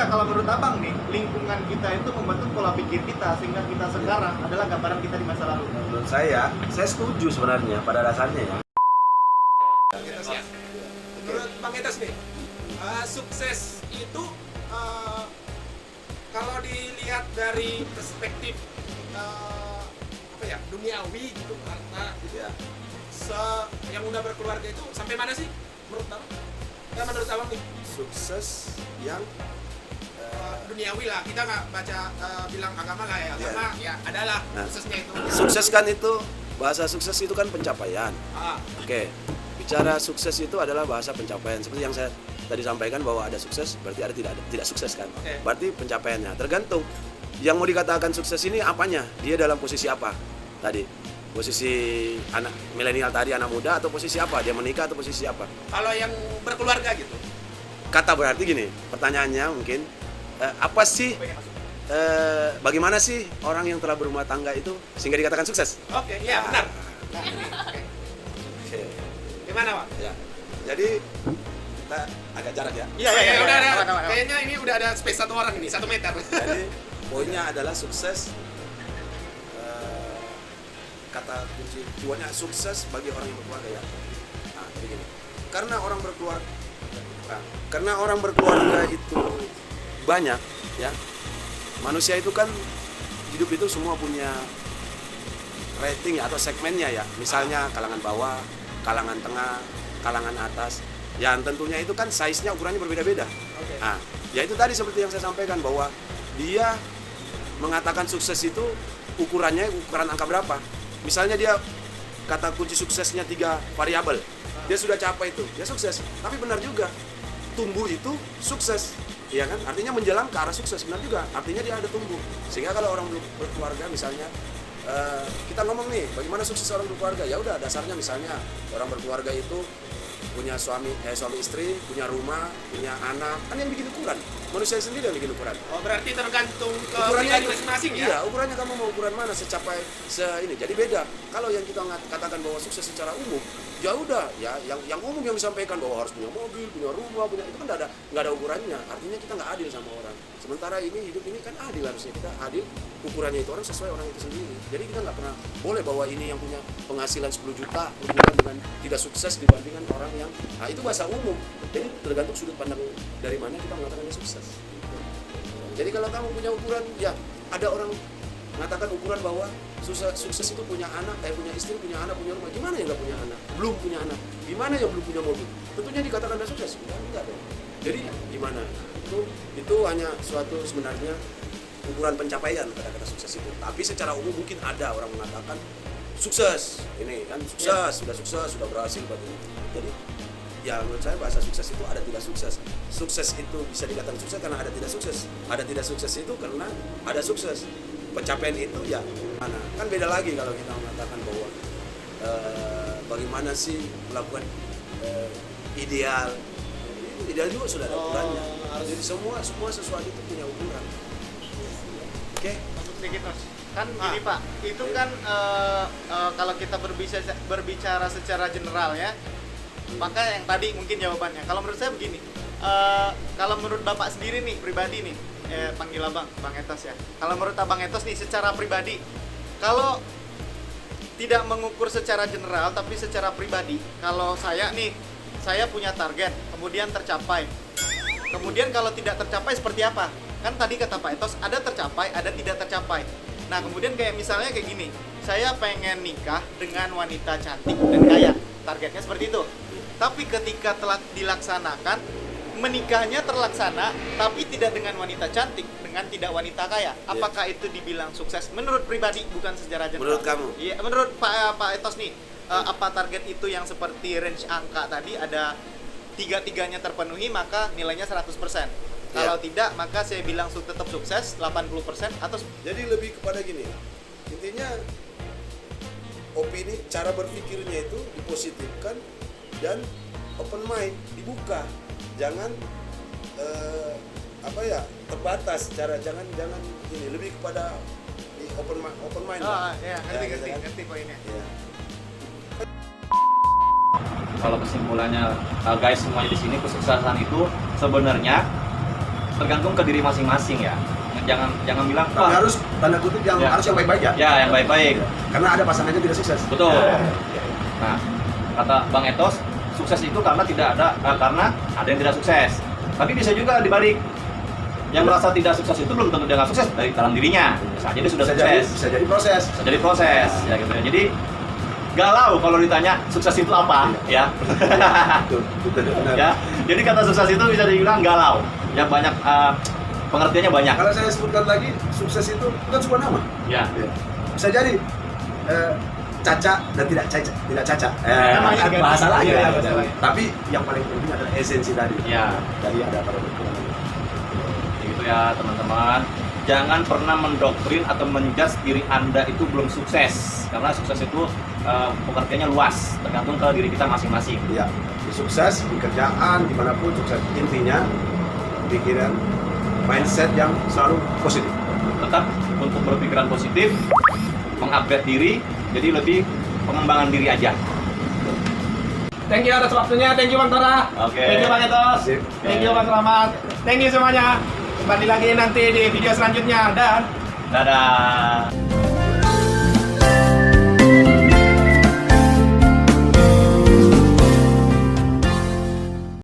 Enggak, kalau menurut abang nih, lingkungan kita itu membentuk pola pikir kita sehingga kita sekarang adalah gambaran kita di masa lalu. Menurut saya setuju sebenarnya pada dasarnya ya. Menurut Bang Etas nih, sukses itu kalau dilihat dari perspektif apa ya, duniawi gitu, harta gitu ya. Yang udah berkeluarga itu sampai mana sih menurut Bang? Ya menurut Abang nih, Sukses yang duniawi lah, kita nggak baca bilang agama lah ya, agama ya adalah Nah. suksesnya itu. sukses kan itu, bahasa sukses itu kan pencapaian. Ah, Oke, bicara sukses itu adalah bahasa pencapaian. Seperti yang saya tadi sampaikan bahwa ada sukses, berarti ada tidak sukses kan? Oke. Berarti pencapaiannya tergantung. Yang mau dikatakan sukses ini apanya? Dia dalam posisi apa? Tadi posisi anak milenial tadi, anak muda, atau posisi apa? Dia menikah atau posisi apa? kalau yang berkeluarga gitu, Kata berarti gini, pertanyaannya mungkin apa sih? Bagaimana sih orang yang telah berumah tangga itu sehingga dikatakan sukses? oke, ya benar. Nah, oke. Oke. Gimana Pak? Ya. Jadi kita agak jarak ya. Iya, udah ada. Aman. Kayaknya ini udah ada space satu orang ini, 1 meter. Jadi poinnya adalah sukses. Kata kunci tuanya sukses bagi orang yang berkeluarga ya. Nah, jadi gini. Karena orang berkeluarga itu banyak ya. Manusia itu kan hidup itu semua punya rating ya, atau segmennya ya. Misalnya kalangan bawah, kalangan tengah, kalangan atas. Yang tentunya itu kan size-nya, ukurannya berbeda-beda. Oke. Nah, ya itu tadi seperti yang saya sampaikan bahwa dia mengatakan sukses itu ukurannya ukuran angka berapa. Misalnya dia kata kunci suksesnya 3 variabel. Dia sudah capai itu, dia sukses. Tapi benar juga, tumbuh itu sukses. Iya kan? Artinya menjelang ke arah sukses, benar juga. Artinya dia ada tumbuh. Sehingga kalau orang berkeluarga misalnya kita ngomong nih, bagaimana sukses orang berkeluarga? Ya udah, dasarnya misalnya orang berkeluarga itu punya suami istri, punya rumah, punya anak, kan yang bikin ukuran. Manusia sendiri yang bikin ukuran. Oh, berarti tergantung ke Ukurannya pribadi masing-masing ya? Iya, ukurannya kamu mau ukuran mana, ini. Jadi beda. Kalau yang kita katakan bahwa sukses secara umum, ya udah, ya yang umum yang disampaikan bahwa harus punya mobil, punya rumah, itu kan nggak ada ukurannya. Artinya kita nggak adil sama orang. Sementara ini hidup ini kan adil, harusnya kita adil. Ukurannya itu orang sesuai orang itu sendiri. Jadi kita nggak pernah boleh bahwa ini yang punya penghasilan 10 juta hubungan dengan tidak sukses dibandingkan orang yang, nah itu bahasa umum. Jadi tergantung sudut pandang dari mana kita mengatakan dia sukses. Jadi kalau kamu punya ukuran, ya ada orang mengatakan ukuran bahwa sukses itu punya anak, punya istri, punya anak, punya rumah. Gimana yang nggak punya anak? Belum punya anak. Gimana yang belum punya mobil? Tentunya dikatakan dia sukses. Enggak dong. Jadi gimana? Itu hanya suatu sebenarnya ukuran pencapaian kata-kata sukses itu. Tapi secara umum mungkin ada orang mengatakan sukses. Ini kan sukses, sudah berhasil. Jadi ya menurut saya bahasa sukses itu ada tidak sukses. Sukses itu bisa dikatakan sukses karena ada tidak sukses. Ada tidak sukses itu karena ada sukses. Pencapaian itu ya mana? Kan beda lagi kalau kita mengatakan bahwa bagaimana sih melakukan ideal. Ideal juga sudah ada ukurannya. Jadi semua sesuatu itu punya ukuran. Oke. Masuk sedikit Mas. Kan gini Pak, itu kan kalau kita berbicara secara general ya, maka yang tadi mungkin jawabannya. Kalau menurut saya begini, kalau menurut Bapak sendiri nih, pribadi nih, panggil Abang, Bang Etos ya. Kalau menurut Abang Etos nih, secara pribadi, kalau tidak mengukur secara general, tapi secara pribadi, kalau saya nih, saya punya target, kemudian tercapai. Kemudian kalau tidak tercapai seperti apa? Kan tadi kata Pak Etos, ada tercapai, ada tidak tercapai. Nah kemudian kayak misalnya kayak gini, saya pengen nikah dengan wanita cantik dan kaya, targetnya seperti itu. Tapi ketika telah dilaksanakan, menikahnya terlaksana, tapi tidak dengan wanita cantik, dengan tidak wanita kaya. Apakah itu dibilang sukses? Menurut pribadi, bukan secara general. Menurut kamu? Iya, menurut Pak Etos nih, apa target itu yang seperti range angka tadi ada tiga-tiganya terpenuhi, maka nilainya 100%. Kalau tidak, maka saya bilang tetap sukses 80% atau Jadi lebih kepada gini, intinya opini, cara berpikirnya itu dipositifkan dan open mind, dibuka, jangan terbatas, jangan ini, lebih kepada open mind. ya, ngerti poinnya. Ya. Kalau kesimpulannya guys semuanya di sini, kesuksesan itu sebenarnya tergantung ke diri masing-masing ya. Jangan bilang Tapi harus tanda kutip yang Ya. harus yang baik-baik ya. ya yang baik-baik. Karena ada pasangannya tidak sukses. Betul. Ya. Nah, kata Bang Etos, sukses itu karena karena ada yang tidak sukses. Tapi bisa juga dibalik. Yang merasa tidak sukses itu belum tentu dia nggak sukses dari dalam dirinya. Bisa aja dia sudah sukses. Bisa jadi proses. Bisa jadi proses ya gitu ya. Jadi galau kalau ditanya sukses itu apa ya. Betul, benar. Ya. Jadi kata sukses itu bisa dibilang galau. Ya banyak pengertiannya banyak. Kalau saya sebutkan lagi, sukses itu bukan sebuah nama. Ya. Ya. Bisa jadi caca dan tidak caca. Namanya kan. Bahasa lain. Iya, ya. bahasa lain. Tapi yang paling penting adalah esensi tadi. Ya. Jadi ada pada berkurang. Gitu ya teman-teman. Jangan pernah mendoktrin atau menjudge diri Anda itu belum sukses. Karena sukses itu pengertiannya luas, tergantung ke diri kita masing-masing. Ya, sukses di kerjaan dimanapun sukses, intinya pikiran mindset yang selalu positif. Tetap untuk berpikiran positif, mengupgrade diri, jadi lebih pengembangan diri aja. Thank you atas waktunya, thank you Bang Tora. Oke. Thank you Bang Etos. Sip. Thank you Bang Selamat. Thank you semuanya. Kembali lagi nanti di video selanjutnya dan Dadah.